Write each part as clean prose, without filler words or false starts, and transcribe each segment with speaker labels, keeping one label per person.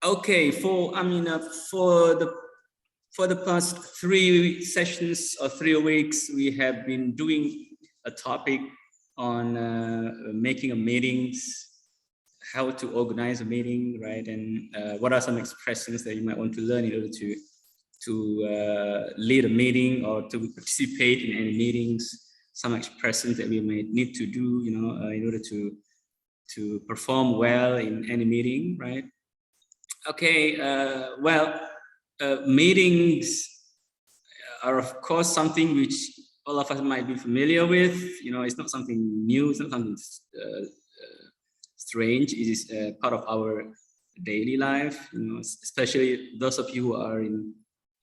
Speaker 1: Okay, for the past 3 sessions or 3 weeks, we have been doing a topic on making a meetings, how to organize a meeting, right? And what are some expressions that you might want to learn in order to lead a meeting or to participate in any meetings. Some expressions that we may need to do, in order to perform well in any meeting, right? Okay, meetings are of course something which all of us might be familiar with. It's not something new, it's not something strange. It is part of our daily life, especially those of you who are in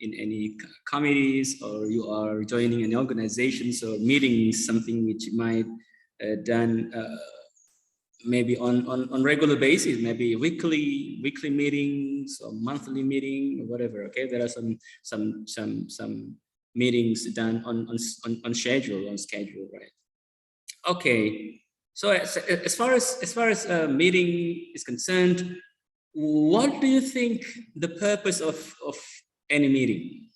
Speaker 1: any committees or you are joining an organization. So meeting is something which you might done maybe on regular basis, maybe weekly meetings or monthly meeting or whatever. Okay, there are some meetings done on schedule, right? Okay, so as far as a meeting is concerned, what do you think the purpose of any meeting?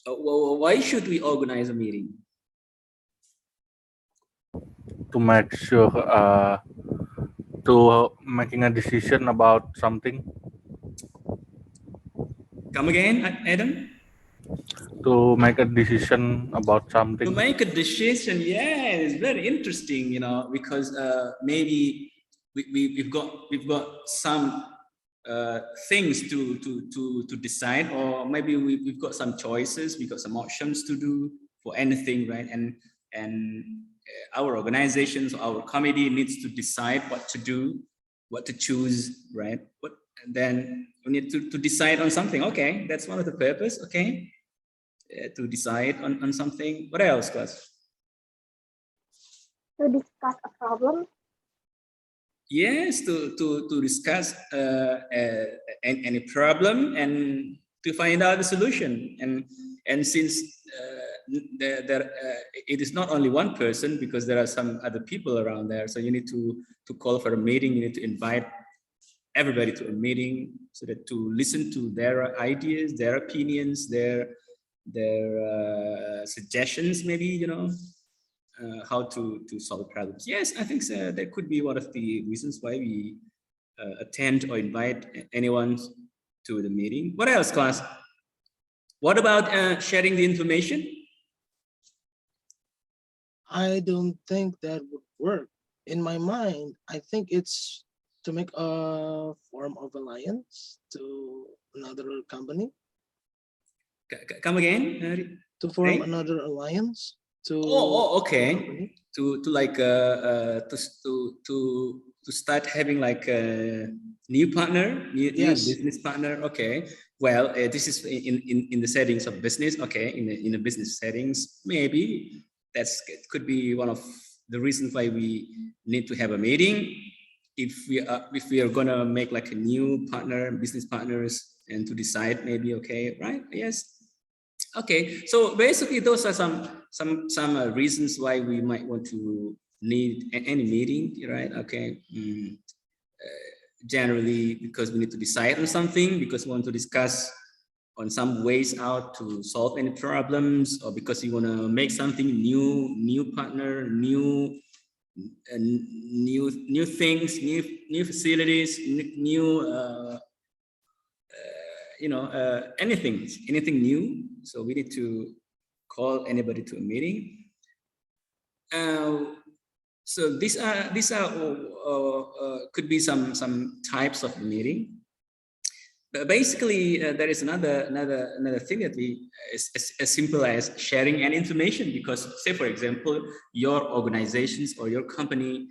Speaker 1: Why should we organize a meeting?
Speaker 2: To make sure to making a decision about something.
Speaker 1: Come again, Adam?
Speaker 2: To make a decision about something.
Speaker 1: To make a decision, yeah, it's very interesting, because maybe we've got some things to decide, or maybe we've got some choices, we've got some options to do for anything, right? And our organizations, our committee needs to decide what to do, what to choose, right? And then we need to decide on something. Okay, that's one of the purpose. Okay, to decide on something. What else, class?
Speaker 3: To discuss a problem.
Speaker 1: Yes, to discuss any problem and to find out the solution. And since it is not only one person, because there are some other people around there, so you need to call for a meeting. You need to invite everybody to a meeting so that to listen to their ideas, their opinions, their suggestions, maybe, how to solve problems. Yes, I think so. That could be one of the reasons why we attend or invite anyone to the meeting. What else, class? What about sharing the information?
Speaker 4: I don't think that would work. In my mind, I think it's to make a form of alliance to another company.
Speaker 1: Come again?
Speaker 4: To form another alliance to.
Speaker 1: Oh, okay. To start having like a new partner, new business partner. Okay. Well, this is in the settings of business. Okay, in the business settings, maybe it could be one of the reasons why we need to have a meeting. If we are gonna make like a new partner, business partners, and to decide maybe, okay, right? Yes. Okay, so basically those are some reasons why we might want to need any meeting, right? Okay, generally because we need to decide on something, because we want to discuss on some ways out to solve any problems, or because you want to make something new partner, new things, new facilities, new anything new. So we need to call anybody to a meeting. So these are could be some types of meeting. But basically, there is another thing that we as simple as sharing any information. Because say, for example, your organizations or your company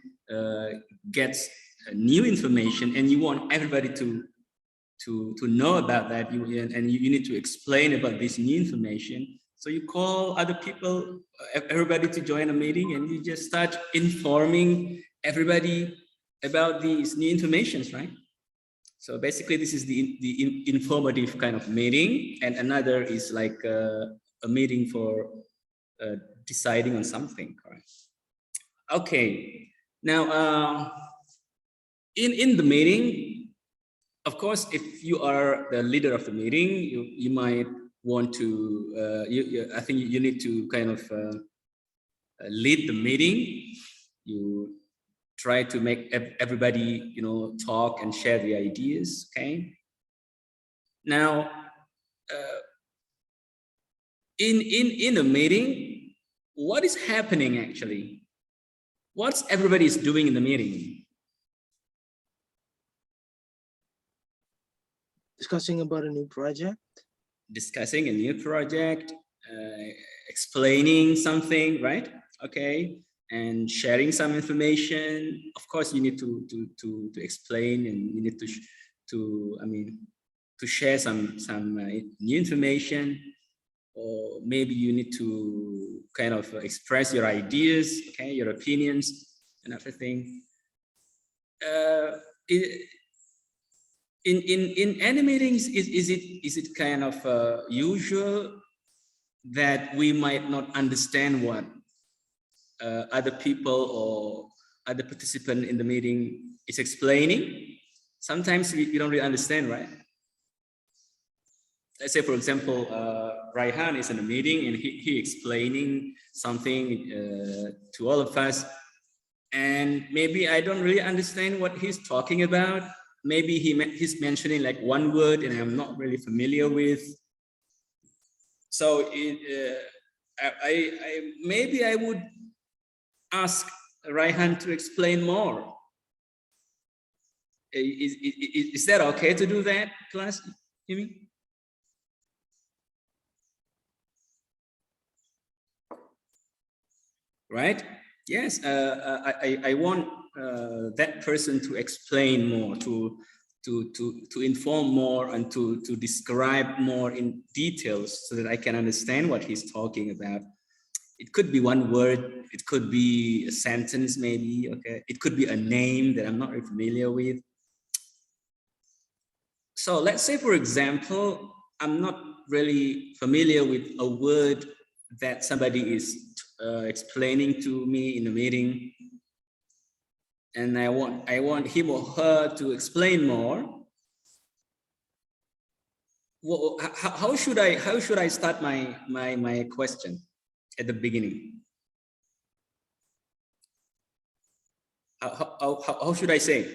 Speaker 1: gets new information, and you want everybody to know about that, and you need to explain about this new information. So you call other people, everybody to join a meeting, and you just start informing everybody about these new informations, right? So basically, this is the informative kind of meeting, and another is like a meeting for deciding on something, correct? Okay, now in the meeting, of course, if you are the leader of the meeting, you might want to, I think you need to kind of lead the meeting. You try to make everybody, you know, talk and share the ideas, okay? Now, in a meeting, what is happening actually? What's everybody is doing in the meeting?
Speaker 4: Discussing about a new project.
Speaker 1: Discussing a new project, explaining something, right? Okay, and sharing some information. Of course, you need to explain, and you need to share some new information, or maybe you need to kind of express your ideas, okay, your opinions and everything. In any meetings, is it kind of usual that we might not understand what other people or other participant in the meeting is explaining? Sometimes we don't really understand, right? Let's say, for example, Raihan is in a meeting and he explaining something to all of us, and maybe I don't really understand what he's talking about. Maybe he's mentioning like one word and I'm not really familiar with. So maybe I would ask Raihan to explain more. Is that okay to do that, class? You mean? Right? Yes, I want that person to explain more, to inform more, and to describe more in details so that I can understand what he's talking about. It could be one word, it could be a sentence maybe, okay? It could be a name that I'm not really familiar with. So let's say, for example, I'm not really familiar with a word that somebody is explaining to me in a meeting, and I want him or her to explain more. Well, how should I start my question at the beginning? How should I say?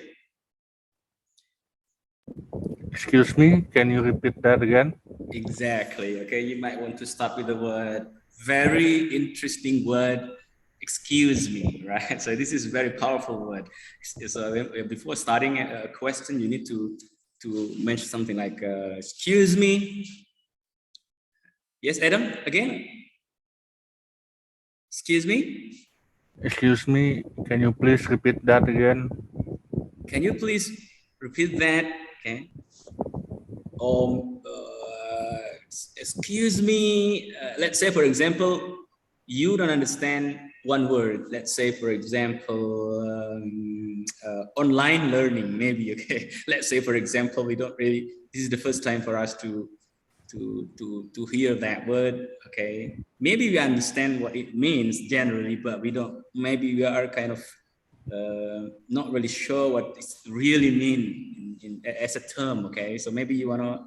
Speaker 2: Excuse me, can you repeat that again?
Speaker 1: Exactly. Okay, you might want to start with the word, very interesting word, excuse me, right? So this is a very powerful word. So before starting a question, you need to mention something like, excuse me. Yes, Adam, again? Excuse me?
Speaker 2: Excuse me, can you please repeat that again?
Speaker 1: Can you please repeat that? Okay. Excuse me, let's say, for example, you don't understand one word. Let's say, for example, online learning, maybe, okay? Let's say, for example, we don't really, this is the first time for us to hear that word, okay? Maybe we understand what it means generally, but we don't, maybe we are kind of not really sure what it really mean as a term, okay? So maybe you wanna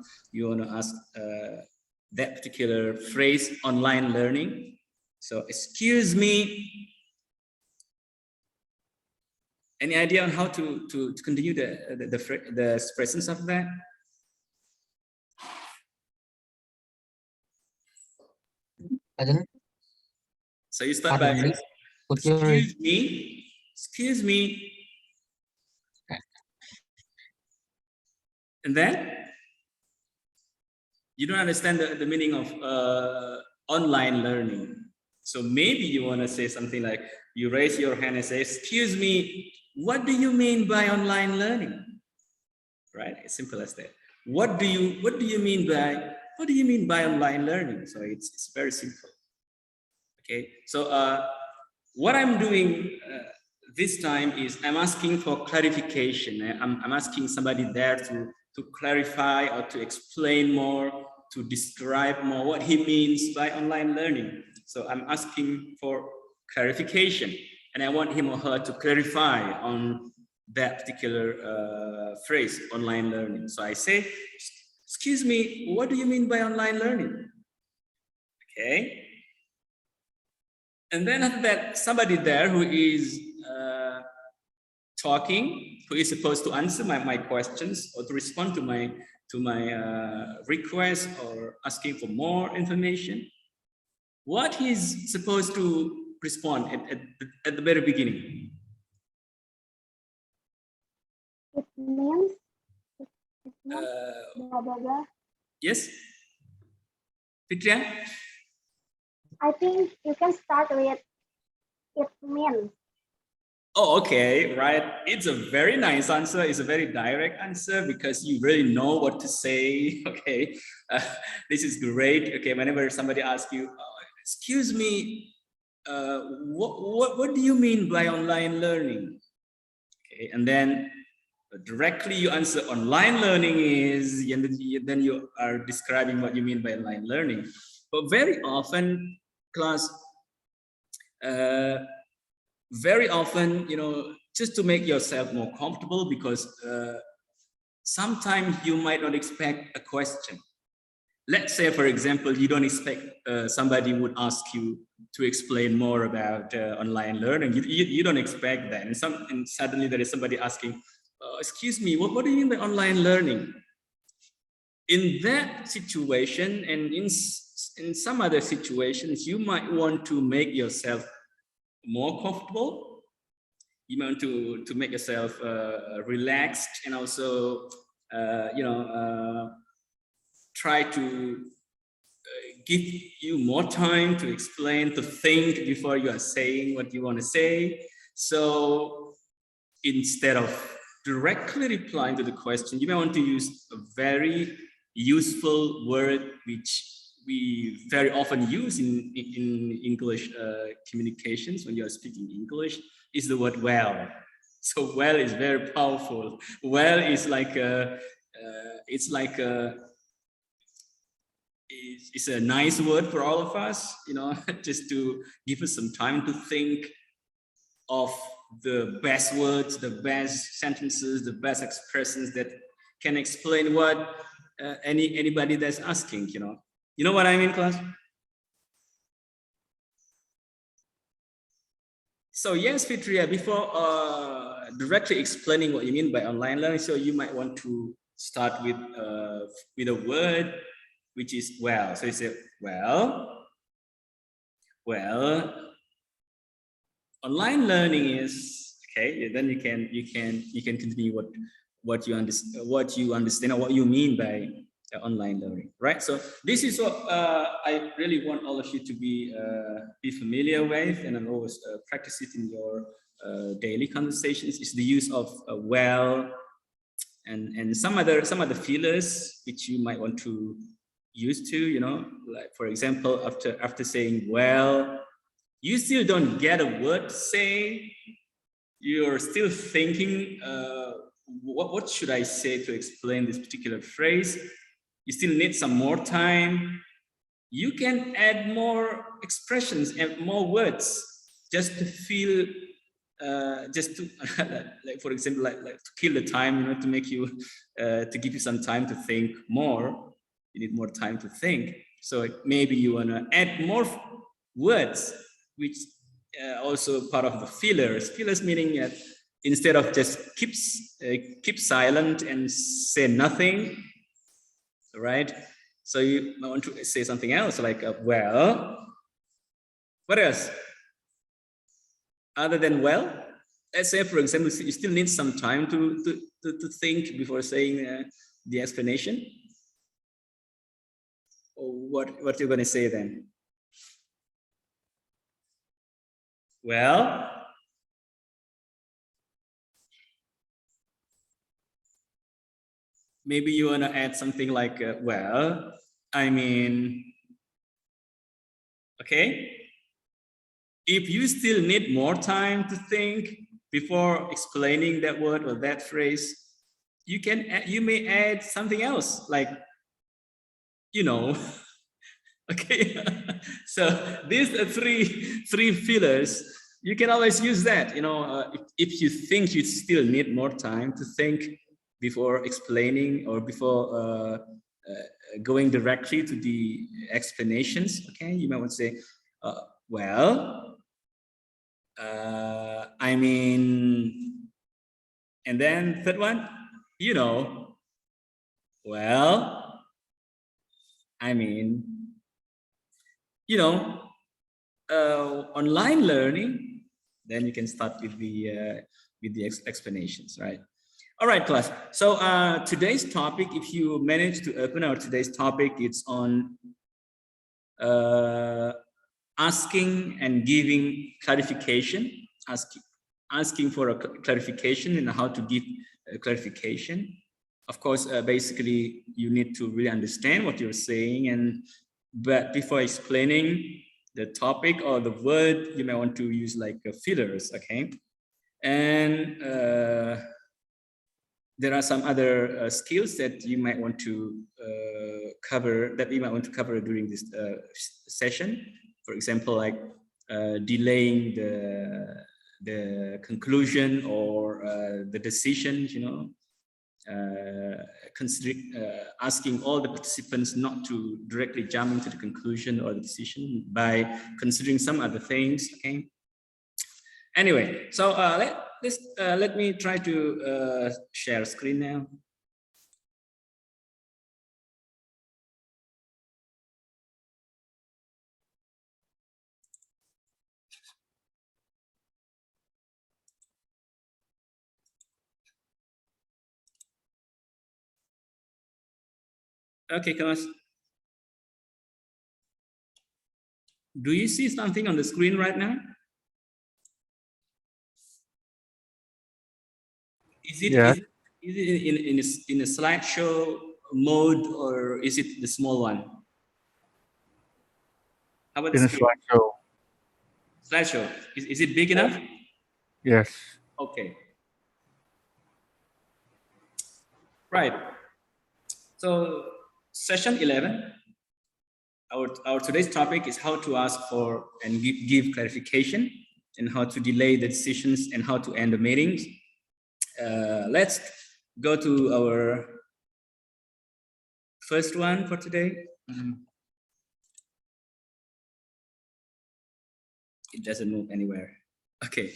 Speaker 1: ask that particular phrase, online learning. So excuse me. Any idea on how to continue the expressions of that? So you start by excuse me, excuse me. And then you don't understand the meaning of online learning. So maybe you want to say something like, you raise your hand and say, excuse me, what do you mean by online learning? Right? As simple as that. What do you mean by online learning? So it's very simple. Okay. So what I'm doing this time is I'm asking for clarification. I'm asking somebody there to clarify or to explain more, to describe more what he means by online learning. So I'm asking for clarification, and I want him or her to clarify on that particular phrase, online learning. So I say, excuse me, what do you mean by online learning? Okay. And then after that, somebody there who is talking, who is supposed to answer my questions or to respond to my request or asking for more information, what he's supposed to respond at the very beginning?
Speaker 3: It means blah, blah, blah.
Speaker 1: Yes, Fitria?
Speaker 3: I think you can start with it means.
Speaker 1: Oh, okay, right. It's a very nice answer. It's a very direct answer because you really know what to say. Okay, this is great. Okay, whenever somebody asks you, excuse me, what do you mean by online learning? Okay, and then directly you answer online learning is, and then you are describing what you mean by online learning. But very often, class, very often, you know, just to make yourself more comfortable, because sometimes you might not expect a question. Let's say, for example, you don't expect somebody would ask you to explain more about online learning. You don't expect that, and suddenly there is somebody asking, excuse me, what do you mean by online learning? In that situation, and in some other situations, you might want to make yourself more comfortable. You want to make yourself relaxed, and also try to give you more time to explain, to think before you are saying what you want to say. So instead of directly replying to the question, you may want to use a very useful word which we very often use in English communications when you are speaking English, is the word well. So well is very powerful. Well is like it's a nice word for all of us, you know, just to give us some time to think of the best words, the best sentences, the best expressions that can explain what anybody that's asking, you know. You know what I mean, class? So yes, Fitria, before directly explaining what you mean by online learning, so you might want to start with a word which is well. So you say, well, online learning is okay. Then you can continue what you understand or what you mean by online learning, right? So this is what I really want all of you to be familiar with, and always practice it in your daily conversations. Is the use of well and some other fillers which you might want to use to, you know, like for example, after saying well, you still don't get a word to say. You're still thinking, what should I say to explain this particular phrase? You still need some more time. You can add more expressions and more words just to feel, just to, like for example, like to kill the time, you know, to make you, to give you some time to think more. You need more time to think. So maybe you want to add more words, which also part of the fillers. Fillers meaning that instead of just keep silent and say nothing, right? So you might want to say something else like, well, what else? Other than well, let's say, for example, you still need some time to think before saying the explanation. Or what you're going to say then? Well, maybe you want to add something like, well, I mean, okay. If you still need more time to think before explaining that word or that phrase, you may add something else like, you know. Okay. So these are three fillers you can always use that. If you think you still need more time to think before explaining or before going directly to the explanations, okay, you might want to say, well, I mean, and then third one, well, I mean, online learning, then you can start with the explanations, right? All right, class. So today's topic, if you manage to open our today's topic, it's on asking and giving clarification, asking for a clarification and how to give a clarification. Of course, basically, you need to really understand what you're saying, but before explaining the topic or the word, you may want to use like fillers, okay? And there are some other skills that you might want to cover, during this session. For example, like delaying the conclusion or the decision, asking all the participants not to directly jump into the conclusion or the decision by considering some other things, okay? Anyway, so let me try to share screen now. Okay, class. Do you see something on the screen right now? Is it,
Speaker 2: Yes.
Speaker 1: is it in a slideshow mode, or is it the small one? How about
Speaker 2: In
Speaker 1: the
Speaker 2: a
Speaker 1: screen?
Speaker 2: slideshow.
Speaker 1: Slideshow. Is it big enough?
Speaker 2: Yes.
Speaker 1: Okay. Right. So session 11. Our today's topic is how to ask for and give clarification, and how to delay the decisions, and how to end the meetings. Let's go to our first one for today. It doesn't move anywhere. Okay.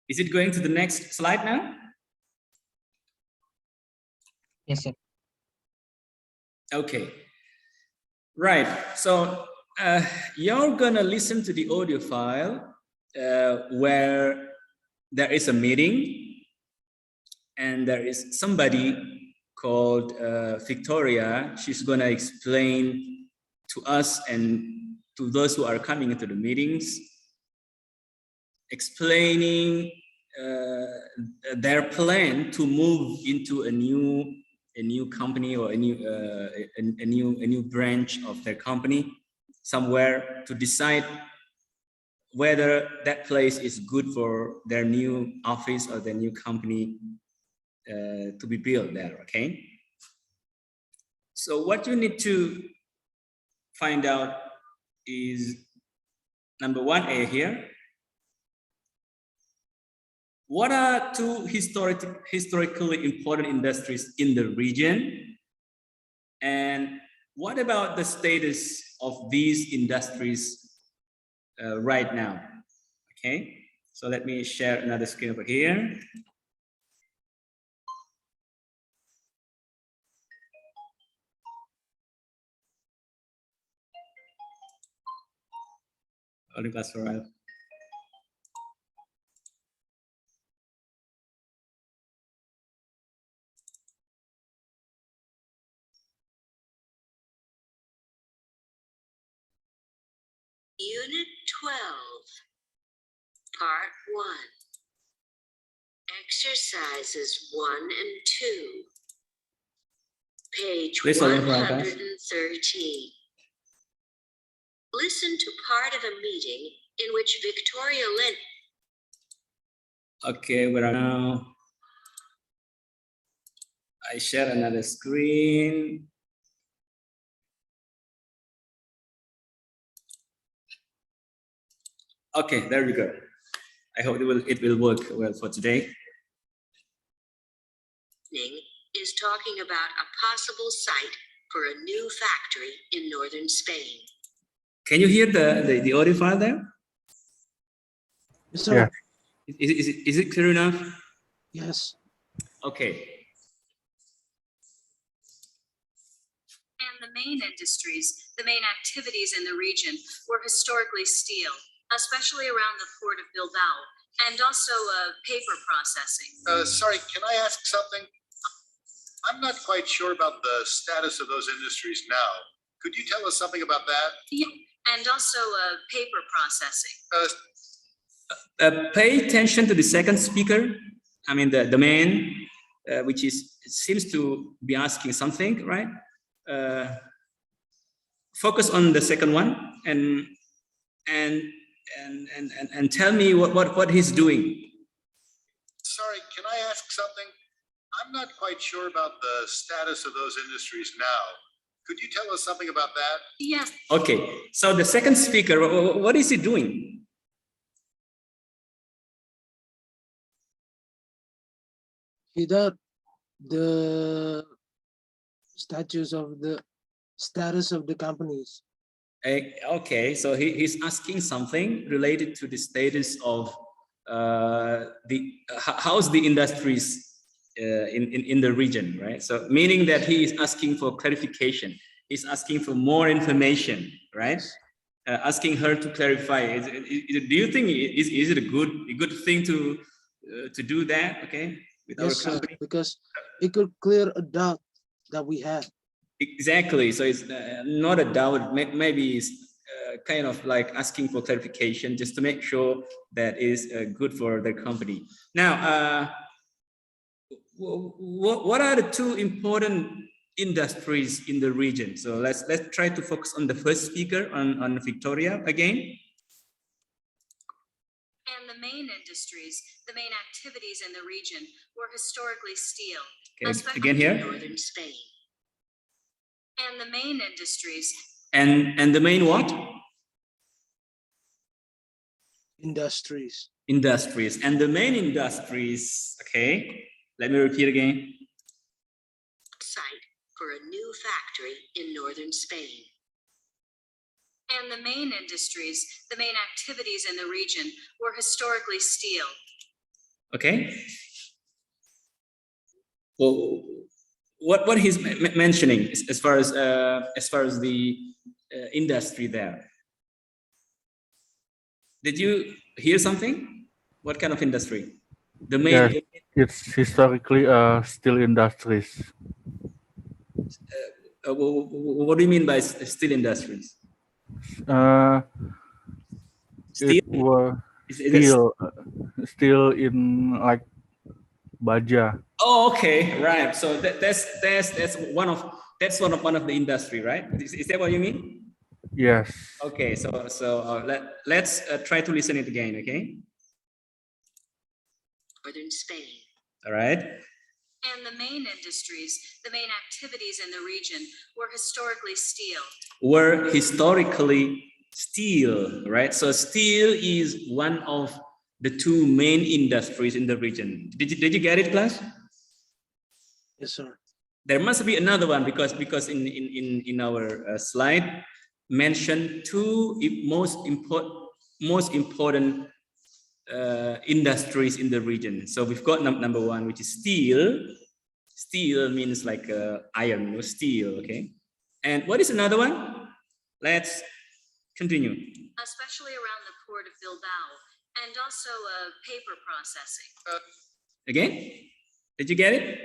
Speaker 1: Is it going to the next slide now?
Speaker 5: Yes, sir.
Speaker 1: Okay. Right. So you're gonna listen to the audio file where there is a meeting, and there is somebody called Victoria. She's gonna explain to us and to those who are coming into the meetings, explaining their plan to move into a new company or a new branch of their company somewhere, to decide whether that place is good for their new office or their new company to be built there. Okay, so what you need to find out is number 1A here. What are two historically important industries in the region? And what about the status of these industries right now? Okay, so let me share another screen over here. Only class for a while.
Speaker 6: Unit 12, Part 1. Exercises 1 and 2. Page
Speaker 1: Please hold on for our class.
Speaker 6: 113. Listen to part of a meeting in which Victoria led.
Speaker 1: Okay, we are now. I share another screen. Okay, there we go. I hope it will work well for today.
Speaker 6: Is talking about a possible site for a new factory in northern Spain.
Speaker 1: Can you hear the audio file there?
Speaker 4: Yes, sir.
Speaker 2: Yeah.
Speaker 1: Is it clear enough?
Speaker 4: Yes.
Speaker 1: Okay.
Speaker 5: And the main industries, the main activities in the region were historically steel, especially around the port of Bilbao, and also paper processing.
Speaker 7: Sorry, can I ask something? I'm not quite sure about the status of those industries now. Could you tell us something about that?
Speaker 5: And also paper processing.
Speaker 1: Pay attention to the second speaker. I mean the man, which seems to be asking something, right? Focus on the second one and tell me what he's doing.
Speaker 7: Sorry, can I ask something? I'm not quite sure about the status of those industries now. Could you tell us something about that?
Speaker 5: Yes.
Speaker 1: Okay, so the second speaker, what is he doing?
Speaker 4: He does the status of the companies.
Speaker 1: Okay, so he's asking something related to the status of how's the industries in the region, right? So meaning that he is asking for clarification. He's asking for more information, right? Asking her to clarify. Do you think is it a good thing to do that? Okay, with
Speaker 4: Yes,
Speaker 1: our
Speaker 4: sir,
Speaker 1: company.
Speaker 4: because it could clear a doubt that we have.
Speaker 1: Exactly. So it's not a doubt. Maybe it's kind of like asking for clarification just to make sure that is good for the company. Now, what are the two important industries in the region? So let's try to focus on the first speaker on Victoria again.
Speaker 5: And the main industries, the main activities in the region were historically steel.
Speaker 1: Okay, again here.
Speaker 6: Northern Spain.
Speaker 5: And the main industries.
Speaker 1: And the main what?
Speaker 4: Industries.
Speaker 1: Industries. And the main industries, okay, let me repeat again.
Speaker 6: Site for a new factory in northern Spain.
Speaker 5: And the main industries, the main activities in the region were historically steel.
Speaker 1: Okay. Well, what he's mentioning as far as the industry there. Did you hear something? What kind of industry? The main.
Speaker 2: Yes, it's historically steel industries.
Speaker 1: What do you mean by steel industries? Steel?
Speaker 2: It was steel in like Baja.
Speaker 1: Oh, okay, right. So that's one of the industry, right? Is that what you mean?
Speaker 2: Yes.
Speaker 1: Okay, so let's try to listen it again, okay?
Speaker 6: Northern Spain.
Speaker 1: All right.
Speaker 5: And the main industries, the main activities in the region were historically steel.
Speaker 1: Were historically steel, right? So steel is one of the two main industries in the region. Did you get it, class?
Speaker 4: Yes, sir.
Speaker 1: There must be another one because in our slide mentioned two most important industries in the region. So we've got number one, which is steel. Steel means like iron or steel, okay? And what is another one? Let's continue.
Speaker 5: Especially around the port of Bilbao, and also paper processing.
Speaker 1: Again? Did you get it?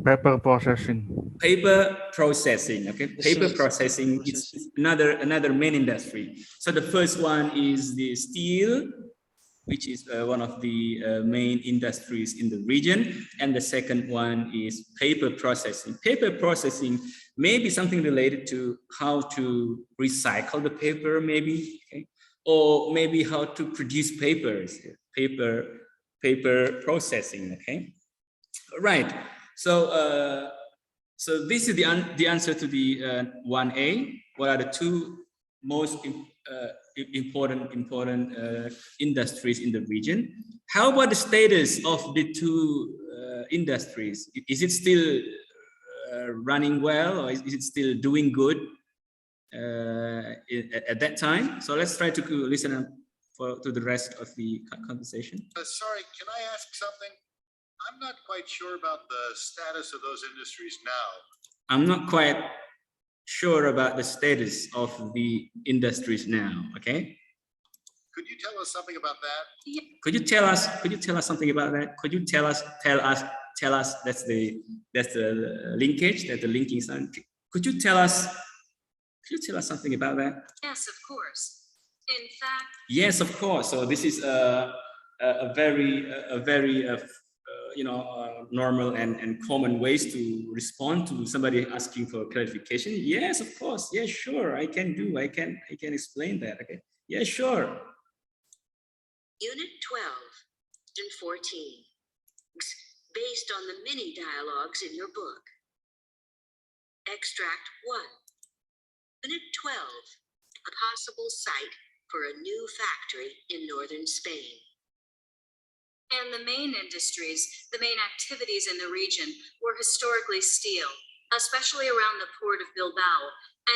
Speaker 2: Paper processing.
Speaker 1: Paper processing, okay?
Speaker 4: Yes,
Speaker 1: Paper
Speaker 4: sir.
Speaker 1: processing is another main industry. So the first one is the steel, which is one of the main industries in the region. And the second one is paper processing. Paper processing may be something related to how to recycle the paper, maybe, okay? Or maybe how to produce papers, paper processing, okay? Right. So, so this is the answer to the 1A. What are the two most important industries in the region. How about the status of the two industries? Is it still running well, or is it still doing good at that time? So let's try to listen to the rest of the conversation.
Speaker 7: Sorry, can I ask something? I'm not quite sure about the status of those industries now.
Speaker 1: I'm not quite sure about the status of the industries now. Okay.
Speaker 7: Could you tell us something about that?
Speaker 1: Could you tell us something about that? Could you tell us that's the linkage, that's the linking sign. Could you tell us something about that?
Speaker 5: Yes, of course. In fact,
Speaker 1: Yes, of course. So this is a very normal and common ways to respond to somebody asking for clarification. Yes, of course. Yes, sure. I can explain that. Okay. Yeah, sure.
Speaker 6: Unit 12 and 14, based on the mini dialogues in your book. Extract 1. Unit 12, a possible site for a new factory in northern Spain.
Speaker 5: and the main industries, the main activities in the region were historically steel, especially around the port of Bilbao,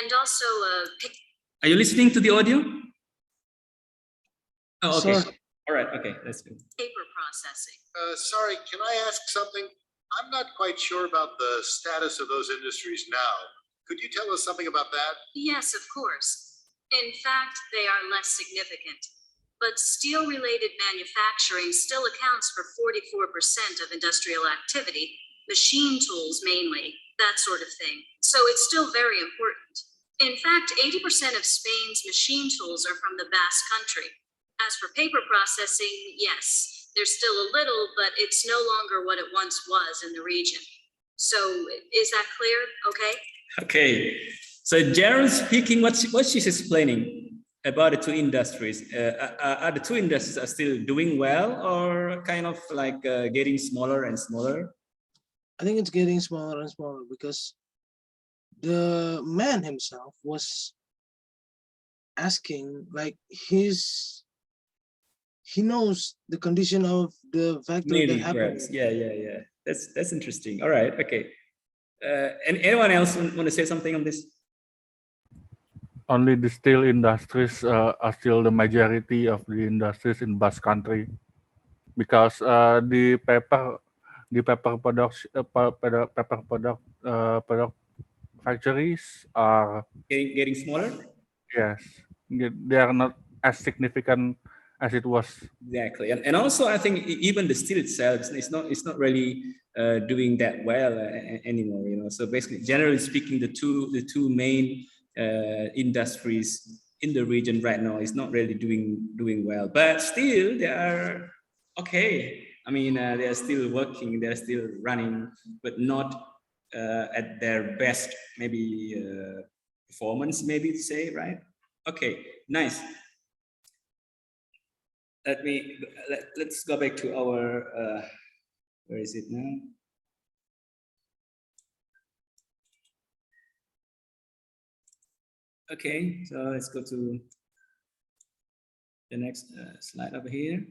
Speaker 5: and also
Speaker 1: Are you listening to the audio? Oh, okay.
Speaker 4: Sir.
Speaker 1: All right. Okay, that's good.
Speaker 5: paper processing.
Speaker 7: Sorry, can I ask something? I'm not quite sure about the status of those industries now. Could you tell us something about that?
Speaker 5: Yes, of course. In fact, they are less significant. But steel-related manufacturing still accounts for 44% of industrial activity, machine tools mainly, that sort of thing. So it's still very important. In fact, 80% of Spain's machine tools are from the Basque Country. As for paper processing, yes, there's still a little, but it's no longer what it once was in the region. So is that clear? Okay?
Speaker 1: Okay. So generally speaking, what she's explaining about the two industries, are the two industries are still doing well, or kind of like getting smaller and smaller?
Speaker 4: I think it's getting smaller and smaller because the man himself was asking, like, he knows the condition of the factory that
Speaker 1: Maybe,
Speaker 4: happened.
Speaker 1: perhaps. Yeah. That's interesting. All right. Okay. And anyone else want to say something on this?
Speaker 2: Only the steel industries are still the majority of the industries in Basque Country, because the paper product factories are,
Speaker 1: Getting smaller?
Speaker 2: yes, they are not as significant as it was.
Speaker 1: Exactly, and also I think even the steel itself is not really doing that well anymore. You know, so basically, generally speaking, the two main industries in the region right now is not really doing well, but still they are okay. I mean, they are still working, they are still running, but not at their best, maybe performance, maybe to say, right? Okay, nice. Let's go back to our where is it now? Okay, so let's go to the next slide over here.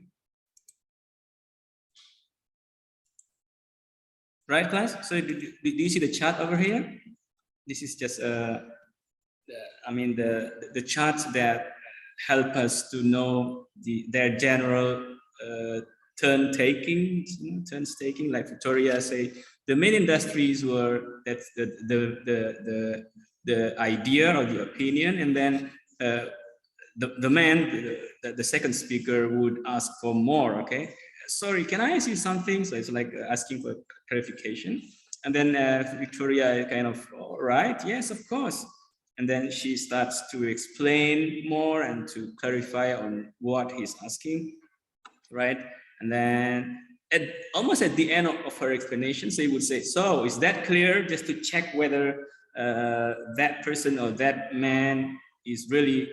Speaker 1: Right, class? So do you see the chart over here? This is just I mean the charts that help us to know their general turns taking. Like Victoria say, the main industries were that's the idea or the opinion, and then the second speaker would ask for more. Okay, sorry, can I ask you something? So it's like asking for clarification, and then Victoria kind of, all right, yes, of course. And then she starts to explain more and to clarify on what he's asking, right? And then almost at the end of her explanation, she would say, so is that clear? Just to check whether that person or that man is really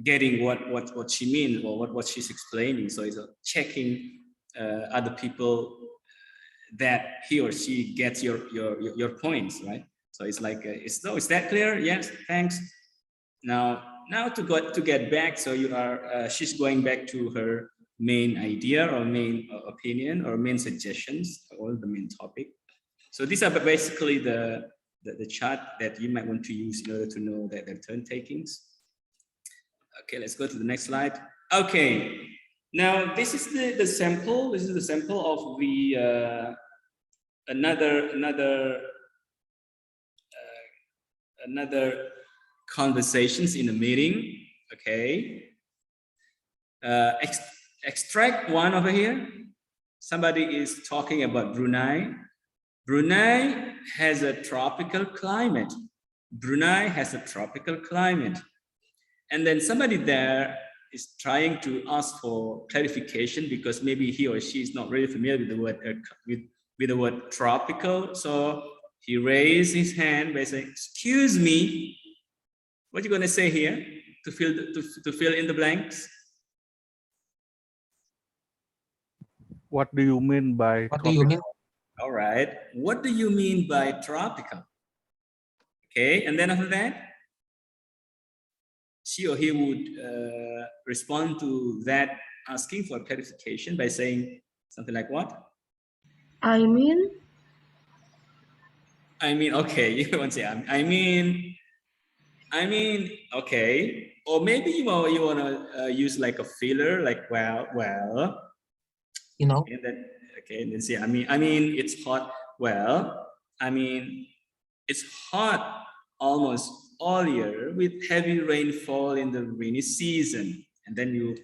Speaker 1: getting what she means or what she's explaining. So it's checking other people that he or she gets your points, right? So it's like, is that clear? Yes, thanks. Now to get back, so you are she's going back to her main idea or main opinion or main suggestions or the main topic. So these are basically the chart that you might want to use in order to know that their turn takings. Okay, let's go to the next slide. Okay, now this is the sample. This is the sample of the another conversations in a meeting. Okay, extract one over here. Somebody is talking about Brunei. Brunei has a tropical climate. Brunei has a tropical climate. And then somebody there is trying to ask for clarification because maybe he or she is not really familiar with the word with the word tropical. So he raised his hand by saying, "Excuse me, what are you going to say here to fill in the blanks?"
Speaker 2: What do you mean by
Speaker 8: What do you mean?
Speaker 1: All right. What do you mean by tropical? Okay. And then after that, she or he would respond to that, asking for clarification by saying something like what?
Speaker 9: I mean,
Speaker 1: Okay. You want to say, I mean, okay. Or maybe you want to use like a filler, like, well,
Speaker 8: You know,
Speaker 1: and then, okay, and then say, I mean, it's hot. Well, I mean, it's hot almost all year with heavy rainfall in the rainy season. And then you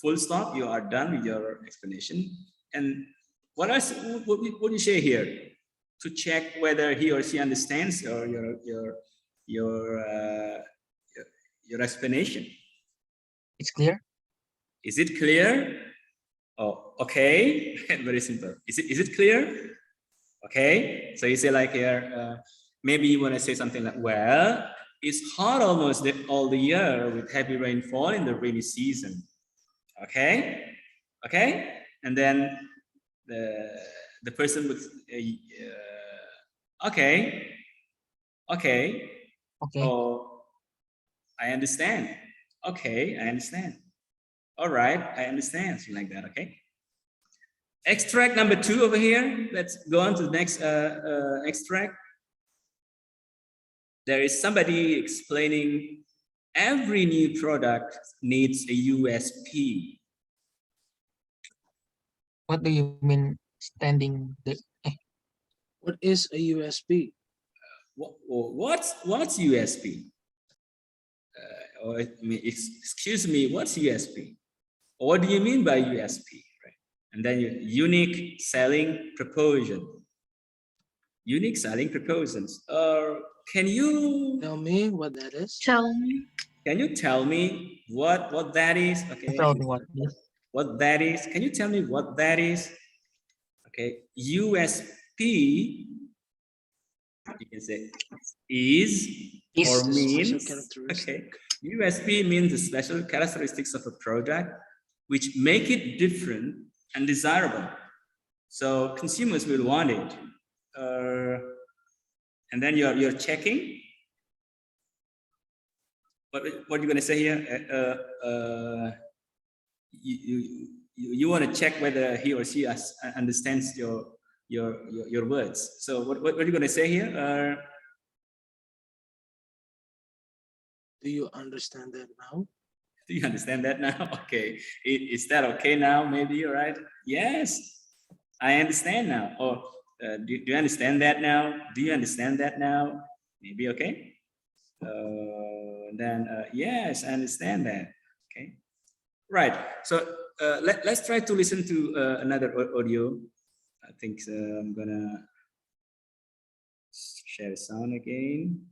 Speaker 1: full stop, you are done with your explanation. And what else would you say here to check whether he or she understands your explanation?
Speaker 8: it's clear.
Speaker 1: Is it clear? Oh, okay. Very simple. Is it clear? Okay. So you say like here, maybe you want to say something like, well, it's hot almost all the year with heavy rainfall in the rainy season. Okay. Okay. And then the person would, okay. Okay.
Speaker 8: Okay.
Speaker 1: Oh, I understand. Okay, I understand. All right, I understand. Something like that. Okay. Extract number 2 over here. Let's go on to the next extract. There is somebody explaining every new product needs a USP.
Speaker 8: What do you mean standing the
Speaker 4: What is a USB?
Speaker 1: What's USP? Or excuse me, what's USP? Or what do you mean by USP? Right? And then unique selling proposition. Unique selling propositions. Can you
Speaker 4: Tell me what that is.
Speaker 9: tell me.
Speaker 1: Can you tell me what that is? Okay.
Speaker 8: tell me what this?
Speaker 1: What that is? Can you tell me what that is? Okay. USP. You can say is or
Speaker 8: Is
Speaker 1: means.
Speaker 4: characteristic.
Speaker 1: Okay. USP means the special characteristics of a product which make it different and desirable. So consumers will want it. And then you're checking. What are you going to say here? You want to check whether he or she understands your words. So what are you going to say here?
Speaker 4: Do you understand that now?
Speaker 1: Do you understand that now? Okay. Is that okay now? Maybe, all right? Yes, I understand now. Or do you understand that now? Do you understand that now? Maybe, okay. Then, yes, I understand that. Okay. Right. So let's try to listen to another audio. I think I'm gonna share sound again.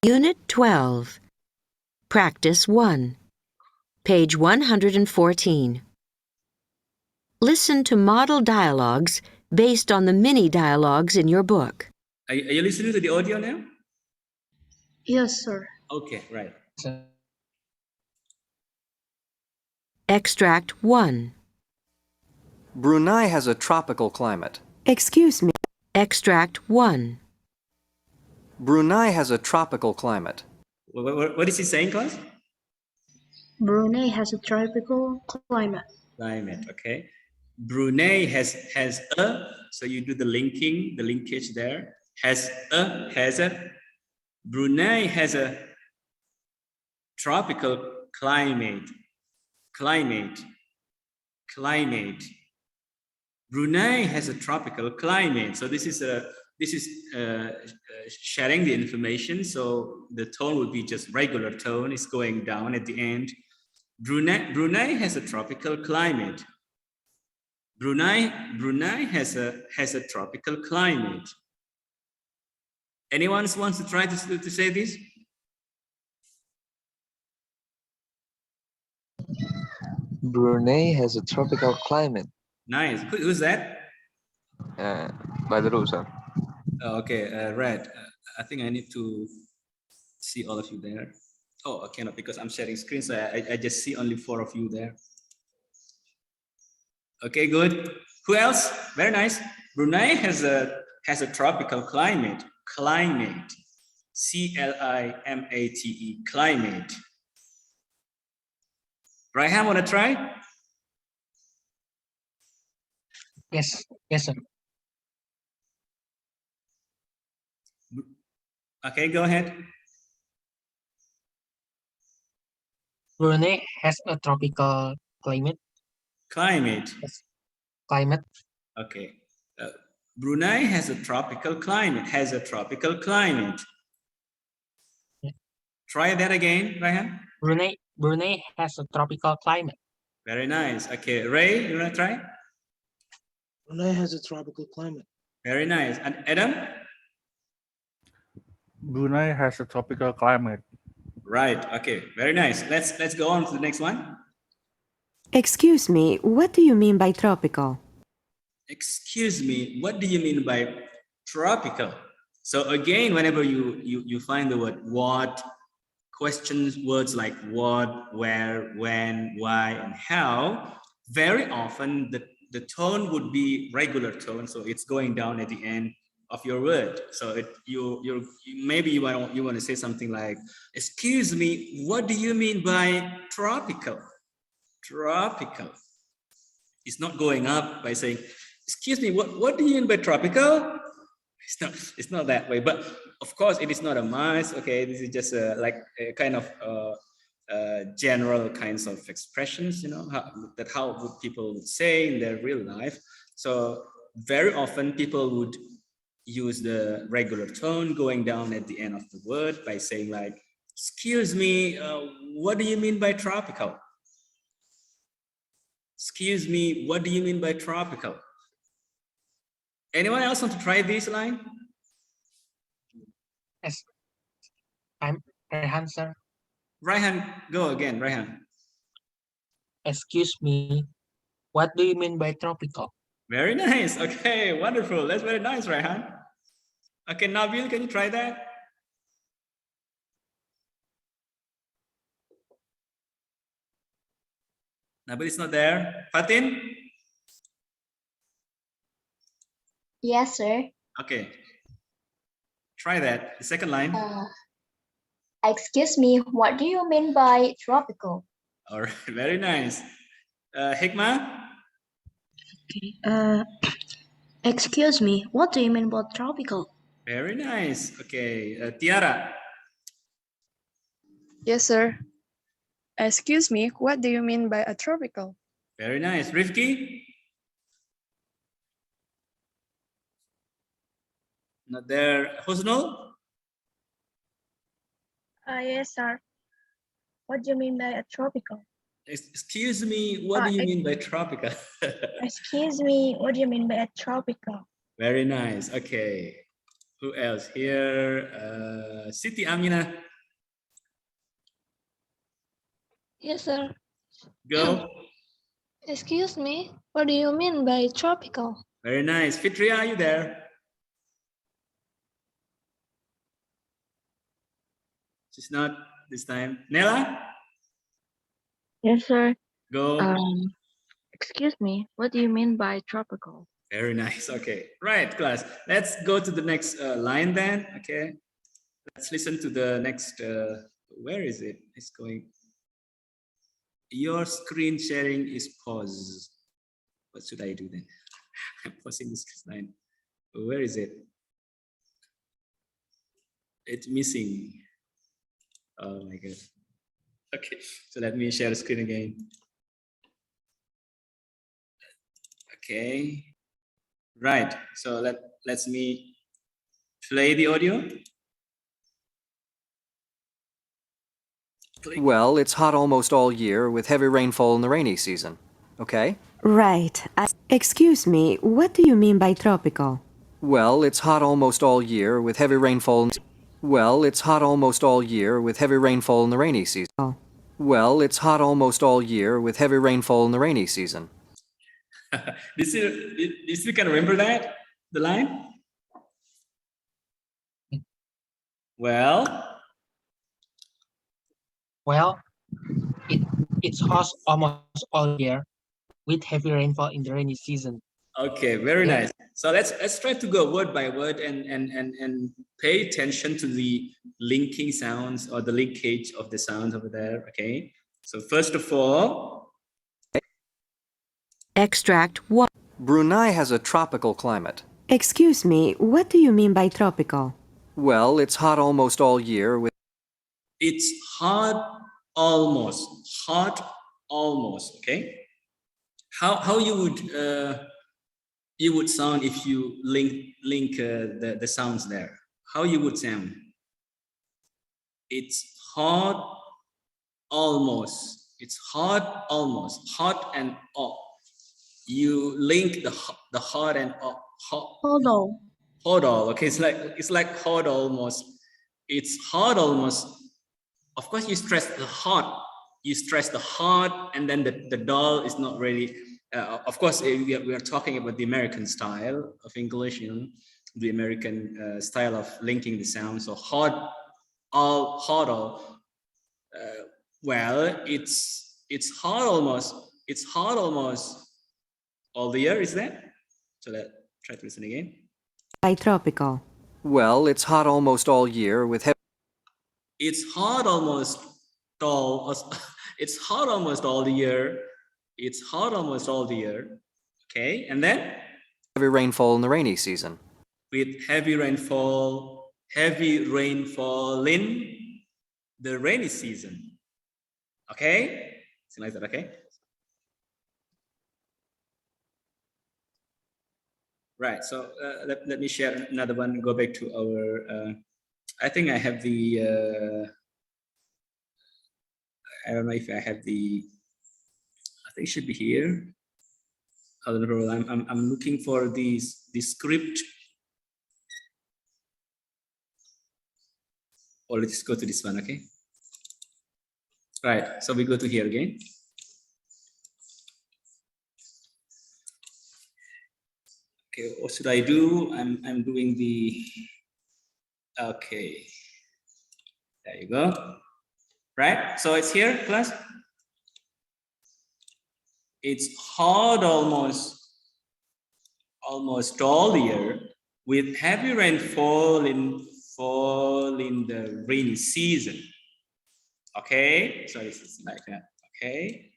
Speaker 10: Unit 12, Practice 1, page 114. Listen to model dialogues based on the mini dialogues in your book.
Speaker 1: Are you listening to the audio now?
Speaker 9: Yes, sir.
Speaker 1: Okay, right.
Speaker 10: Extract 1.
Speaker 11: Brunei has a tropical climate.
Speaker 10: Excuse me. Extract 1.
Speaker 11: Brunei has a tropical climate.
Speaker 1: What is he saying, class?
Speaker 9: Brunei has a tropical climate.
Speaker 1: Climate, okay. Brunei has a, so you do the linkage there. Has a. Brunei has a tropical climate. Brunei has a tropical climate. So this is sharing the information. So the tone would be just regular tone. It's going down at the end. Brunei has a tropical climate. Brunei has a tropical climate. Anyone wants to try to say this?
Speaker 12: Brunei has a tropical climate.
Speaker 1: Nice. Who's that?
Speaker 12: Badru, sir.
Speaker 1: Oh, okay, Red. I think I need to see all of you there. Oh, I cannot because I'm sharing screen, so I just see only 4 of you there. Okay, good. Who else? Very nice. Brunei has a tropical climate. C-L-I-M-A-T-E. Climate. Raihan, wanna try?
Speaker 8: Yes, sir.
Speaker 1: Okay, go ahead.
Speaker 8: Brunei has a tropical climate.
Speaker 1: Climate.
Speaker 8: Climate.
Speaker 1: Okay. Brunei has a tropical climate.
Speaker 8: Yeah.
Speaker 1: Try that again, Raihan.
Speaker 8: Brunei has a tropical climate.
Speaker 1: Very nice. Okay, Ray, you wanna try?
Speaker 4: Brunei has a tropical climate.
Speaker 1: Very nice. And Adam?
Speaker 2: Brunei has a tropical climate.
Speaker 1: Right. Okay. Very nice. Let's go on to the next one.
Speaker 10: Excuse me, what do you mean by tropical?
Speaker 1: Excuse me, what do you mean by tropical? So again, whenever you find the word what, questions, words like what, where, when, why, and how, very often the tone would be regular tone. So it's going down at the end of your word. So maybe you want to say something like, excuse me, what do you mean by tropical? Tropical. It's not going up by saying, excuse me, what do you mean by tropical? It's not that way. But of course, it is not a must. Okay, this is just like a kind of general kinds of expressions, how would people say in their real life. So very often people would use the regular tone going down at the end of the word by saying like, excuse me, what do you mean by tropical? Excuse me, what do you mean by tropical? Anyone else want to try this line?
Speaker 8: Yes. I'm Raihan, sir.
Speaker 1: Raihan, go again, Raihan.
Speaker 8: Excuse me, what do you mean by tropical?
Speaker 1: Very nice. Okay, wonderful. That's very nice, Raihan. Okay, Nabil, can you try that? Nabil is not there. Fatin?
Speaker 3: Yes, sir.
Speaker 1: Okay. Try that. The second line.
Speaker 3: Excuse me, what do you mean by tropical?
Speaker 1: All right, very nice. Hikmah?
Speaker 9: Excuse me, what do you mean by tropical?
Speaker 1: Very nice. Okay, Tiara?
Speaker 13: Yes, sir. Excuse me, what do you mean by a tropical?
Speaker 1: Very nice. Rifki? Not there. Husnul?
Speaker 9: Yes, sir. What do you mean by a tropical?
Speaker 1: Excuse me, what do you mean by tropical?
Speaker 9: Excuse me, what do you mean by a tropical?
Speaker 1: Very nice. Okay. Who else here? Siti Amina.
Speaker 9: Yes, sir.
Speaker 1: Go.
Speaker 9: Excuse me, what do you mean by tropical?
Speaker 1: Very nice. Fitria, are you there? She's not this time. Nella?
Speaker 9: Yes, sir.
Speaker 1: Go.
Speaker 9: Excuse me, what do you mean by tropical?
Speaker 1: Very nice. Okay. Right, class. Let's go to the next line then. Okay. let's listen to the next. Where is it? It's going. Your screen sharing is paused. What should I do then? I'm pausing this line. Where is it? It's missing. Oh my god. Okay, so let me share the screen again. Okay. Right. So let's me play the audio.
Speaker 11: Well, it's hot almost all year with heavy rainfall in the rainy season. Okay?
Speaker 10: Right. Excuse me, what do you mean by tropical?
Speaker 11: Well, it's hot almost all year with heavy rainfall. Well, it's hot almost all year with heavy rainfall in the rainy season.
Speaker 10: Oh.
Speaker 11: Well, it's hot almost all year with heavy rainfall in the rainy season.
Speaker 1: You can remember that? The line? Well,
Speaker 8: Well, it's hot almost all year with heavy rainfall in the rainy season.
Speaker 1: okay, very nice. So let's try to go word by word and pay attention to the linking sounds or the linkage of the sounds over there. Okay. So first of all,
Speaker 10: Extract what?
Speaker 11: Brunei has a tropical climate.
Speaker 10: Excuse me, what do you mean by tropical?
Speaker 11: Well, it's hot almost all year with
Speaker 1: it's hot almost. Okay. How you would sound if you link the sounds there? How you would sound? It's hot almost. It's hot almost. Hot and up. You link the hot and up. Hot all. Okay, it's like hot almost. It's hot almost. Of course, you stress the hot. You stress the hot, and then the dull is not really. Of course, we are talking about the American style of English, you know, the American style of linking the sounds. So hot all. Well, it's hot almost. It's hot almost all the year. Is that? So let's try to listen again.
Speaker 10: By tropical.
Speaker 11: well, it's hot almost all year with heavy
Speaker 1: It's hot almost all. It's hot almost all the year. It's hot almost all the year. Okay, and then
Speaker 11: rainfall in the rainy season.
Speaker 1: with heavy rainfall in the rainy season. Okay, something like that. Okay. Right. So let me share another one. Go back to our. I think I have the. I don't know if I have the. I think it should be here. I don't know. I'm looking for the script. Or let's go to this one. Okay. Right. So we go to here again. Okay, what should I do? I'm doing the, okay, there you go. Right, so it's here, class. It's hot almost all year with heavy rainfall in the rainy season. Okay, so this is like that. Okay,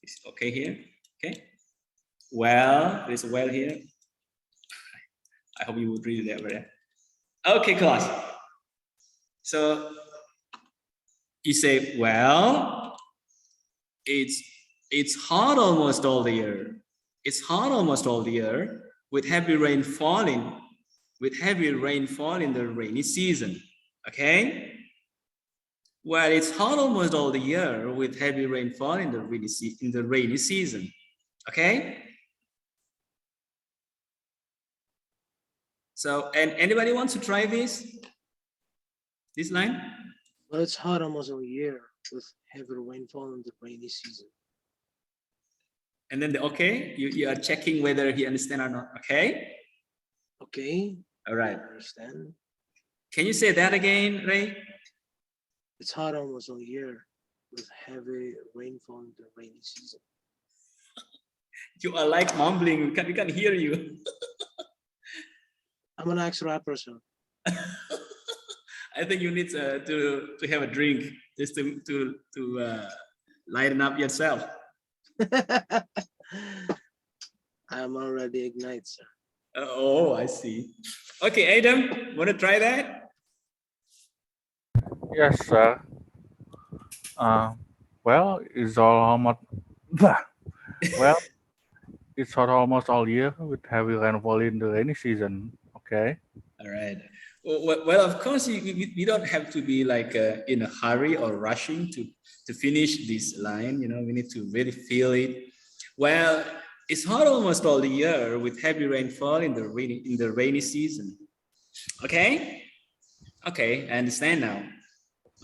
Speaker 1: it's okay here. Okay, well, there's a well here. I hope you would read it over there. Okay, class. So you say, well, it's hot almost all the year. It's hot almost all the year with heavy rain falling, in the rainy season. Okay. Well, it's hot almost all the year with heavy rainfall in the rainy season. Okay. So, and anybody wants to try this line?
Speaker 4: Well, it's hot almost all year with heavy rainfall in the rainy season.
Speaker 1: And then okay, you are checking whether he understand or not. Okay.
Speaker 4: Okay.
Speaker 1: All right.
Speaker 4: I understand.
Speaker 1: Can you say that again, Ray?
Speaker 4: It's hot almost all year with heavy rainfall in the rainy season.
Speaker 1: You are like mumbling. We can't hear you.
Speaker 4: I'm an ex-rapper, so.
Speaker 1: I think you need to have a drink just to lighten up yourself.
Speaker 4: I'm already ignite, sir.
Speaker 1: Oh, I see. Okay, Adam, want to try that?
Speaker 2: Yes, sir. Well, it's almost well, it's hot almost all year with heavy rainfall in the rainy season. Okay.
Speaker 1: All right. Well, of course, you don't have to be like in a hurry or rushing to finish this line. You know, we need to really feel it. Well, it's hot almost all the year with heavy rainfall in the rainy season. Okay. Okay, I understand now.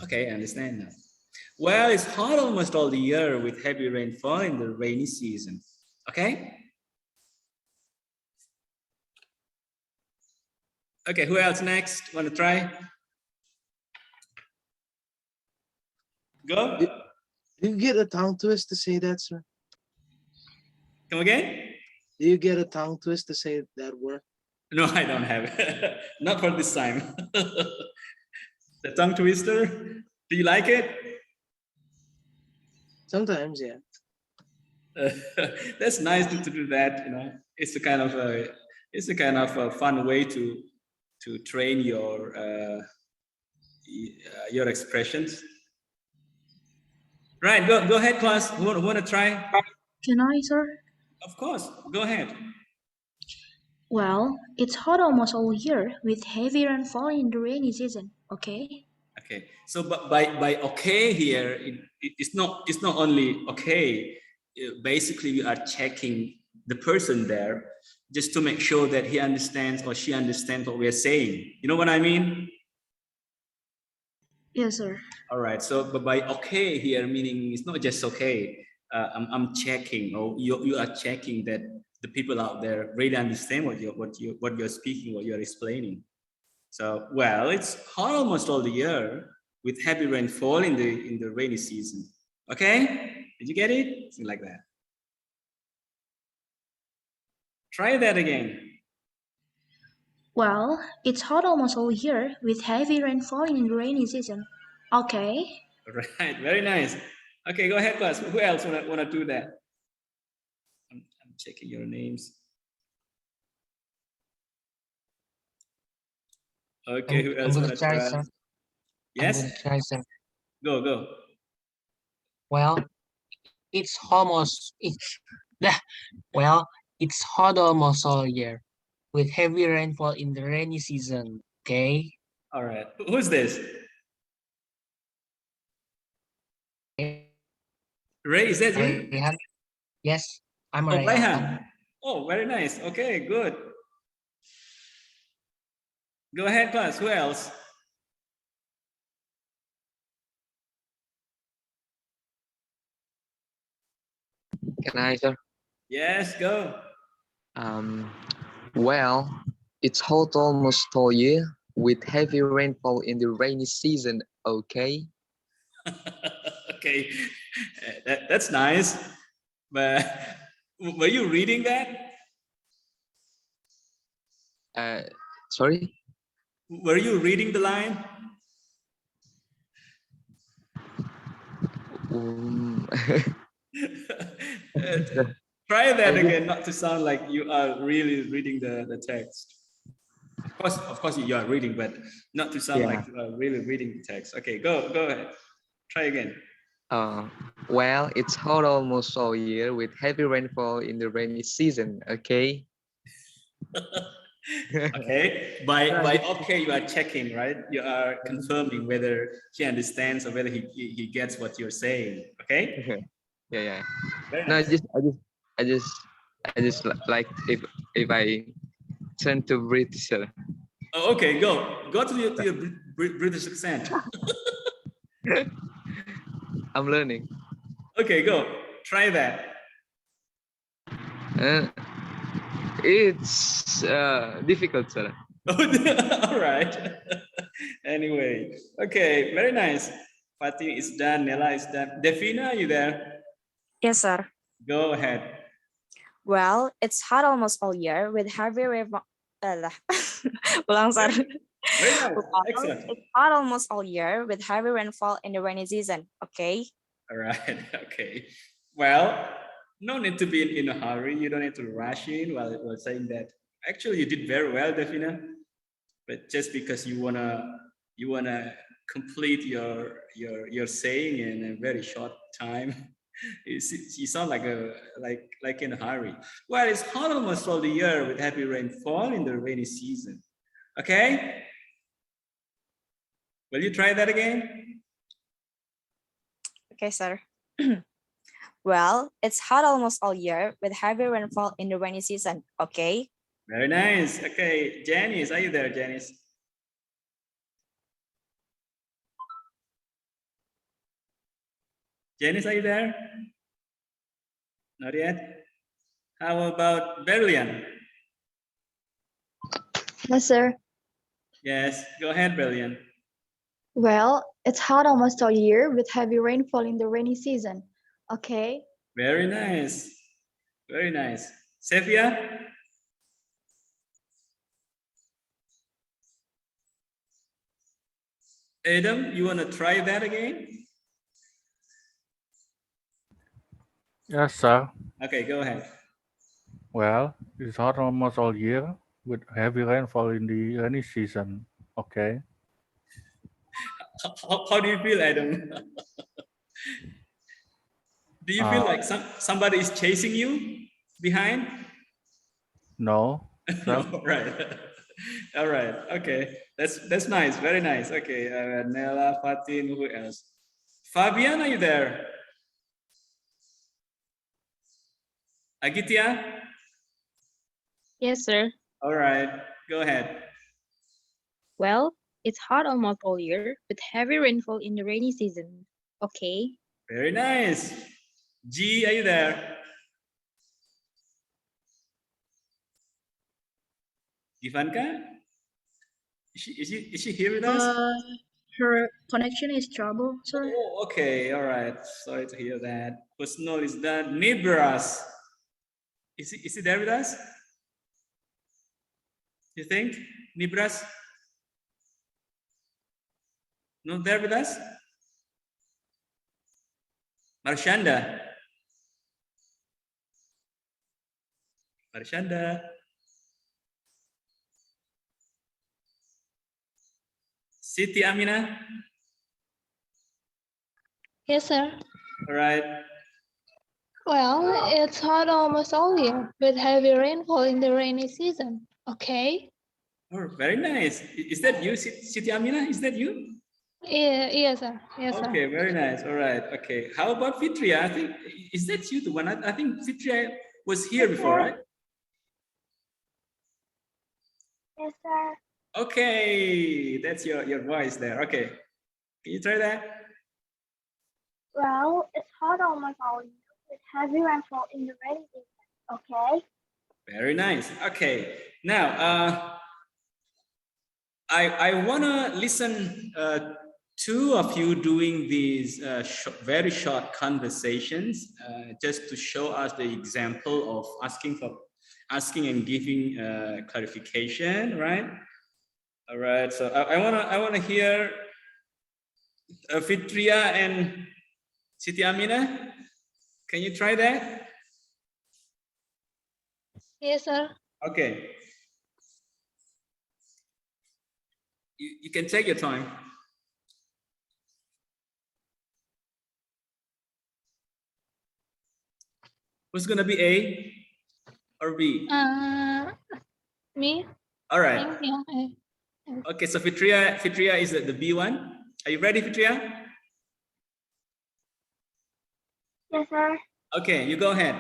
Speaker 1: Okay, I understand now. Well, it's hot almost all the year with heavy rainfall in the rainy season. Okay. Okay, who else next? Want to try? Go.
Speaker 4: Do you get a tongue twist to say that, sir?
Speaker 1: Come again?
Speaker 4: Do you get a tongue twist to say that word?
Speaker 1: No, I don't have it. Not for this time. The tongue twister. Do you like it?
Speaker 4: Sometimes, yeah.
Speaker 1: That's nice to do that. You know, it's a kind of a fun way to train your expressions. Right. Go ahead, class. Who want to try?
Speaker 14: Can I, sir?
Speaker 1: Of course. Go ahead.
Speaker 14: Well, it's hot almost all year with heavy rainfall in the rainy season. Okay.
Speaker 1: Okay. So, but by okay here, it's not only okay. Basically, we are checking the person there just to make sure that he understands or she understands what we are saying. You know what I mean?
Speaker 14: Yes, sir.
Speaker 1: All right. So, but by okay here, meaning it's not just okay. I'm checking, or you are checking that the people out there really understand what you're speaking, what you're explaining. So, well, it's hot almost all the year with heavy rainfall in the rainy season. Okay, did you get it? Something like that. Try that again.
Speaker 14: Well, it's hot almost all year with heavy rainfall in the rainy season. Okay.
Speaker 1: Right, very nice. Okay, go ahead, class. Who else wanna do that? I'm checking your names. Okay, who else
Speaker 8: I'm
Speaker 1: wanna
Speaker 8: gonna try,
Speaker 1: try?
Speaker 8: sir.
Speaker 1: Yes.
Speaker 8: I'm gonna try, sir.
Speaker 1: Go.
Speaker 8: Well, it's almost well, it's hot almost all year with heavy rainfall in the rainy season. Okay.
Speaker 1: All right. Who's this? Ray, is that you?
Speaker 8: Rayhan? Yes, I'm
Speaker 1: Oh,
Speaker 8: Rayhan.
Speaker 1: Rayhan. Oh, very nice. Okay, good. Go ahead, class. Who else?
Speaker 12: Can I, sir?
Speaker 1: Yes, go.
Speaker 12: Well, it's hot almost all year with heavy rainfall in the rainy season. Okay.
Speaker 1: Okay, that's nice. But were you reading that?
Speaker 12: Sorry.
Speaker 1: Were you reading the line? Try that again, not to sound like you are really reading the text. Of course, you are reading, but not to sound like you are really reading the text. Okay, go ahead. Try again.
Speaker 12: Well, it's hot almost all year with heavy rainfall in the rainy season. Okay.
Speaker 1: Okay. By okay, you are checking, right? You are confirming whether he understands or whether he gets what you're saying. Okay.
Speaker 12: Yeah.
Speaker 1: Very
Speaker 12: No,
Speaker 1: nice.
Speaker 12: I just like if I turn to British.
Speaker 1: Oh, okay, go to your British accent.
Speaker 12: I'm learning.
Speaker 1: Okay, go. Try that.
Speaker 12: It's difficult, sir.
Speaker 1: All right. Anyway, okay, very nice. Fatih is done. Nella is done. Defina, are you there?
Speaker 15: Yes, sir.
Speaker 1: Go ahead.
Speaker 15: Well, it's hot almost all year with heavy rainfall. Ulang, sir.
Speaker 1: Very nice.
Speaker 15: Well,
Speaker 1: Excellent.
Speaker 15: it's hot almost all year with heavy rainfall in the rainy season. Okay.
Speaker 1: All right. Okay. Well, no need to be in a hurry. You don't need to rush in while saying that. Actually, you did very well, Defina. But just because you wanna complete your saying in a very short time, you sound like in a hurry. Well, it's hot almost all the year with heavy rainfall in the rainy season. Okay. Will you try that again?
Speaker 15: Okay, sir. Well, it's hot almost all year with heavy rainfall in the rainy season. Okay.
Speaker 1: Very nice. Okay, Janice, are you there, Janice? Janice, are you there? Not yet. How about Berlian?
Speaker 9: Yes, sir.
Speaker 1: Yes, go ahead, Berlian.
Speaker 9: Well, it's hot almost all year with heavy rainfall in the rainy season. Okay.
Speaker 1: Very nice. Very nice. Sevia? Adam, you want to try that again?
Speaker 2: Yes, sir.
Speaker 1: Okay, go ahead.
Speaker 2: Well, it's hot almost all year with heavy rainfall in the rainy season. Okay.
Speaker 1: How do you feel, Adam? Do you feel like somebody is chasing you behind?
Speaker 2: No.
Speaker 1: No, right. All right. Okay. That's nice. Very nice. Okay. Nella, Fatin, who else? Fabian, are you there? Agitya?
Speaker 16: Yes, sir.
Speaker 1: All right. Go ahead.
Speaker 16: Well, it's hot almost all year with heavy rainfall in the rainy season. Okay.
Speaker 1: Very nice. G, are you there? Ivanka? Is she here with us?
Speaker 14: Her connection is trouble, sir.
Speaker 1: Oh, okay. All right. Sorry to hear that. Personal is done. Nibras. Is he there with us? You think? Nibras? Not there with us? Marshanda? Marshanda? Siti Amina?
Speaker 9: Yes, sir.
Speaker 1: All right.
Speaker 9: Well, it's hot almost all year with heavy rainfall in the rainy season. Okay.
Speaker 1: Oh, very nice. Is that you, Siti Amina? Is that you?
Speaker 9: Yeah, yes, sir. Yes, sir.
Speaker 1: Okay, very nice. All right. Okay. How about Fitria? I think, is that you the one? I think Fitria was here before, right?
Speaker 3: Yes, sir.
Speaker 1: Okay. That's your voice there. Okay. Can you try that?
Speaker 3: Well, it's hot almost all year with heavy rainfall in the rainy season. Okay.
Speaker 1: Very nice. Okay. Now, I wanna listen two of you doing these very short conversations, just to show us the example of asking and giving clarification, right? All right. So I wanna hear Fitria and Siti Amina. Can you try that?
Speaker 9: Yes, sir.
Speaker 1: Okay. You can take your time. Who's gonna be A or B?
Speaker 9: Me.
Speaker 1: All right.
Speaker 9: Yeah.
Speaker 1: Okay, so Fitria is the B one. Are you ready, Fitria?
Speaker 3: Yes, sir.
Speaker 1: Okay, you go ahead.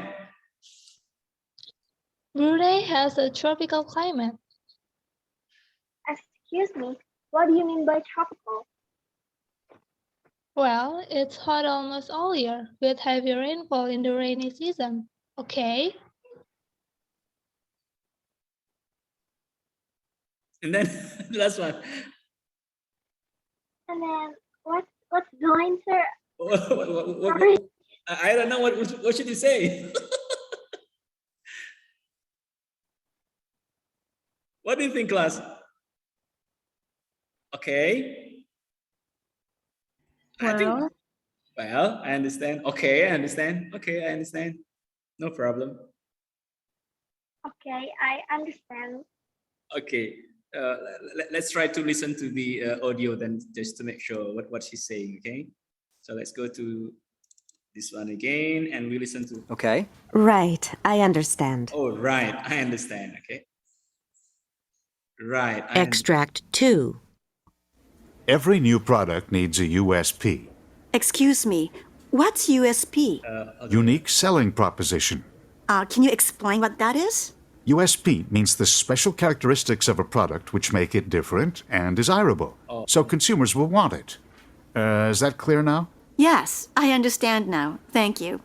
Speaker 9: Brunei has a tropical climate.
Speaker 3: Excuse me. What do you mean by tropical?
Speaker 9: Well, it's hot almost all year with heavy rainfall in the rainy season. Okay.
Speaker 1: And then the last one.
Speaker 3: And then what's the line, sir?
Speaker 1: I don't know what should you say. What do you think, class? Okay. I think,
Speaker 14: Well,
Speaker 1: well, I understand. Okay, I understand. Okay, I understand. No problem.
Speaker 3: Okay, I understand.
Speaker 1: Okay, let's try to listen to the audio then, just to make sure what she's saying. Okay, so let's go to this one again, and we listen to.
Speaker 11: Okay.
Speaker 10: Right, I understand.
Speaker 1: Oh, right, I understand. Okay, right.
Speaker 10: Extract 2.
Speaker 17: Every new product needs a USP,
Speaker 18: Excuse me, what's USP?
Speaker 17: unique selling proposition.
Speaker 18: Can you explain what that is?
Speaker 17: USP means the special characteristics of a product which make it different and desirable, so consumers will want it. Is that clear now?
Speaker 18: Yes, I understand now. Thank you.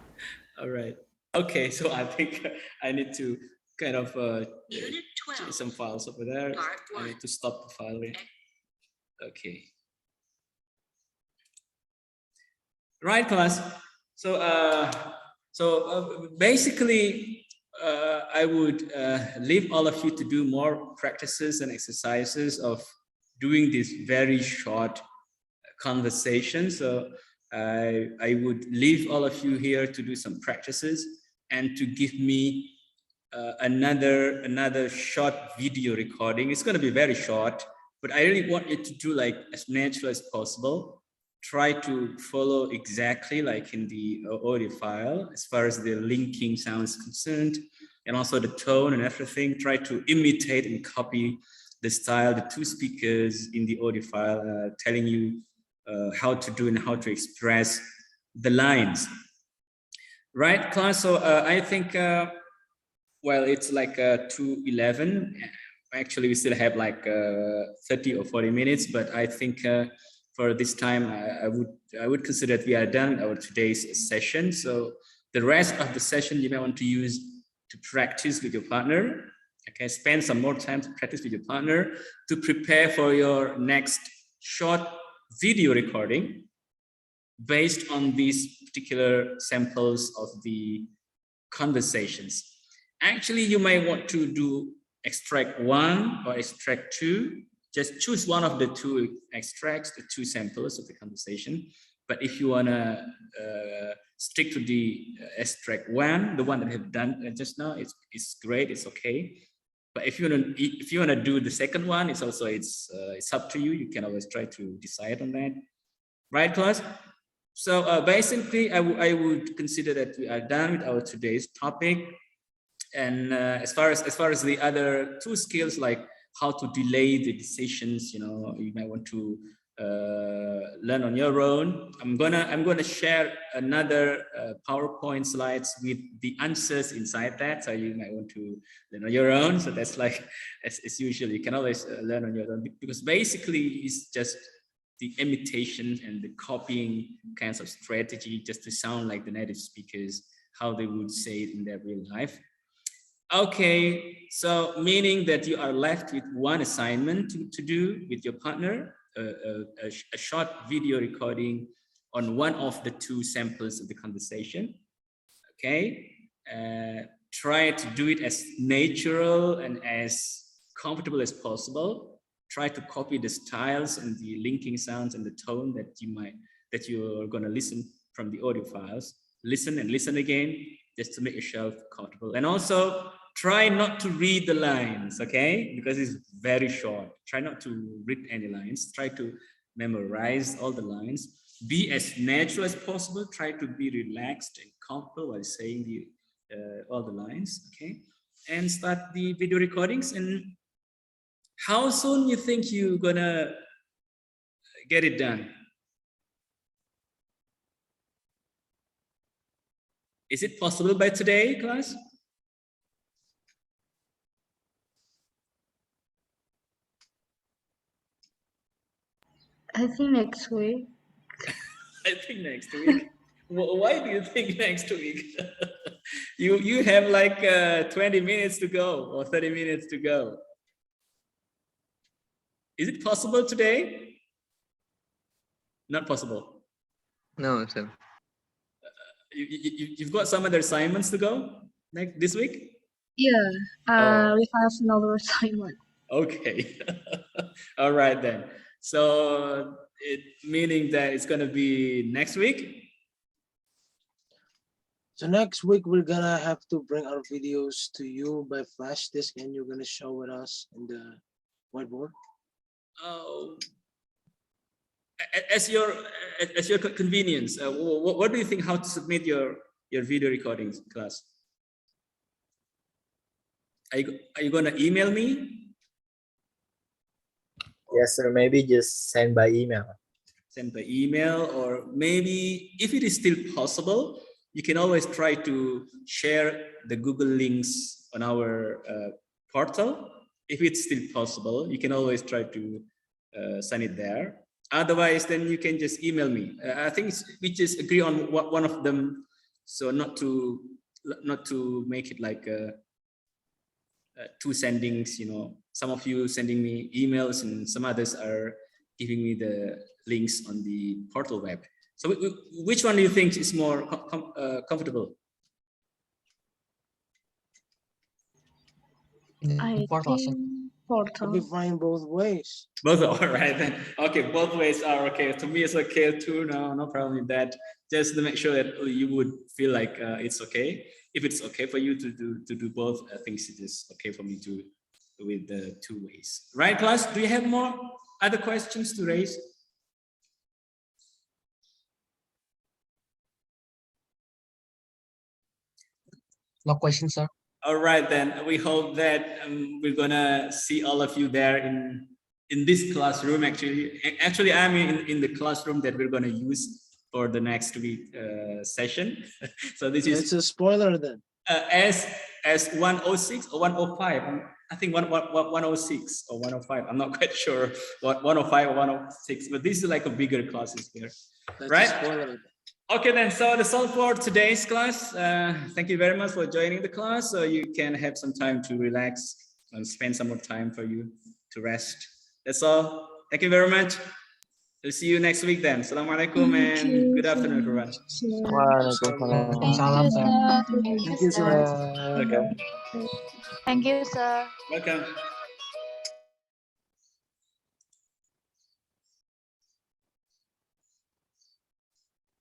Speaker 1: All right. Okay, so I think I need to kind of
Speaker 6: Unit 12,
Speaker 1: change some files over there.
Speaker 6: Part
Speaker 1: I
Speaker 6: 1.
Speaker 1: need to stop the file. Okay. Right, class. So basically, I would leave all of you to do more practices and exercises of doing this very short conversation. So I would leave all of you here to do some practices and to give me another short video recording. It's going to be very short, but I really want you to do like as natural as possible. Try to follow exactly like in the audio file as far as the linking sound is concerned, and also the tone and everything. Try to imitate and copy the style, the two speakers in the audio file telling you how to do and how to express the lines. Right, class? So I think, well, it's like 2:11. Actually, we still have like 30 or 40 minutes, but I think for this time, I would consider that we are done with our today's session. So the rest of the session you may want to use to practice with your partner. Okay, spend some more time to practice with your partner to prepare for your next short video recording based on these particular samples of the conversations. Actually, you may want to do extract 1 or extract 2. Just choose one of the two extracts, the two samples of the conversation. But if you wanna stick to the extract 1, the one that I have done just now, it's great, it's okay. But if you wanna do the second one, it's also it's up to you. You can always try to decide on that, right, class? So basically, I would consider that we are done with our today's topic. And as far as the other two skills, like how to delay the decisions, you know, you might want to learn on your own. I'm gonna share another PowerPoint slides with the answers inside that, so you might want to learn on your own. So that's like as usual, you can always learn on your own, because basically it's just the imitation and the copying kinds of strategy just to sound like the native speakers, how they would say it in their real life. Okay, so meaning that you are left with one assignment to do with your partner, a short video recording on one of the two samples of the conversation. Okay, try to do it as natural and as comfortable as possible. Try to copy the styles and the linking sounds and the tone that you're going to listen from the audio files. Listen and listen again, just to make yourself comfortable. And also try not to read the lines, okay? Because it's very short. Try not to read any lines. Try to memorize all the lines. Be as natural as possible. Try to be relaxed and comfortable while saying all the lines, okay? And start the video recordings. And how soon you think you're gonna get it done? Is it possible by today, class?
Speaker 14: I think next week.
Speaker 1: I think next week. Why do you think next week? you have like 20 minutes to go or 30 minutes to go. Is it possible today? Not possible.
Speaker 12: No, sir.
Speaker 1: You've got some other assignments to go this week?
Speaker 14: Yeah, we have another assignment.
Speaker 1: Okay. All right then. So it meaning that it's gonna be next week.
Speaker 4: So next week we're gonna have to bring our videos to you by flash disk, and you're gonna show it us in the whiteboard.
Speaker 1: As your convenience. What do you think? How to submit your video recordings, class? Are you gonna email me?
Speaker 19: Yes, sir. Maybe just send by email.
Speaker 1: Send by email, or maybe if it is still possible, you can always try to share the Google links on our portal. If it's still possible, you can always try to send it there. Otherwise, then you can just email me. I think we just agree on one of them, so not to make it like two sendings. You know, some of you sending me emails, and some others are giving me the links on the portal web. So which one do you think is more comfortable?
Speaker 14: I
Speaker 8: Portal,
Speaker 14: think
Speaker 4: I'll
Speaker 14: portal.
Speaker 4: be fine both ways.
Speaker 1: Both, all right then. Okay, both ways are okay. To me, it's okay too. No problem with that. Just to make sure that you would feel like it's okay. If it's okay for you to do both, I think it is okay for me to with the two ways. Right, class? Do you have more other questions to raise?
Speaker 8: No questions, sir.
Speaker 1: All right, then we hope that we're gonna see all of you there in this classroom. Actually, I'm in the classroom that we're gonna use for the next week session. So this is
Speaker 4: It's a spoiler then.
Speaker 1: as 106 or 105. I think 106 or 105. I'm not quite sure what 105 or 106, but this is like a bigger classes here,
Speaker 4: That's
Speaker 1: right?
Speaker 4: a spoiler.
Speaker 1: Okay, then, so that's all for today's class. Thank you very much for joining the class. So you can have some time to relax and spend some more time for you to rest. That's all. Thank you very much. We'll see you next week then. Assalamualaikum and good afternoon, everyone.
Speaker 8: Salam, sir.
Speaker 4: Thank you, sir.
Speaker 1: Welcome.
Speaker 9: Thank you, sir.
Speaker 1: Welcome.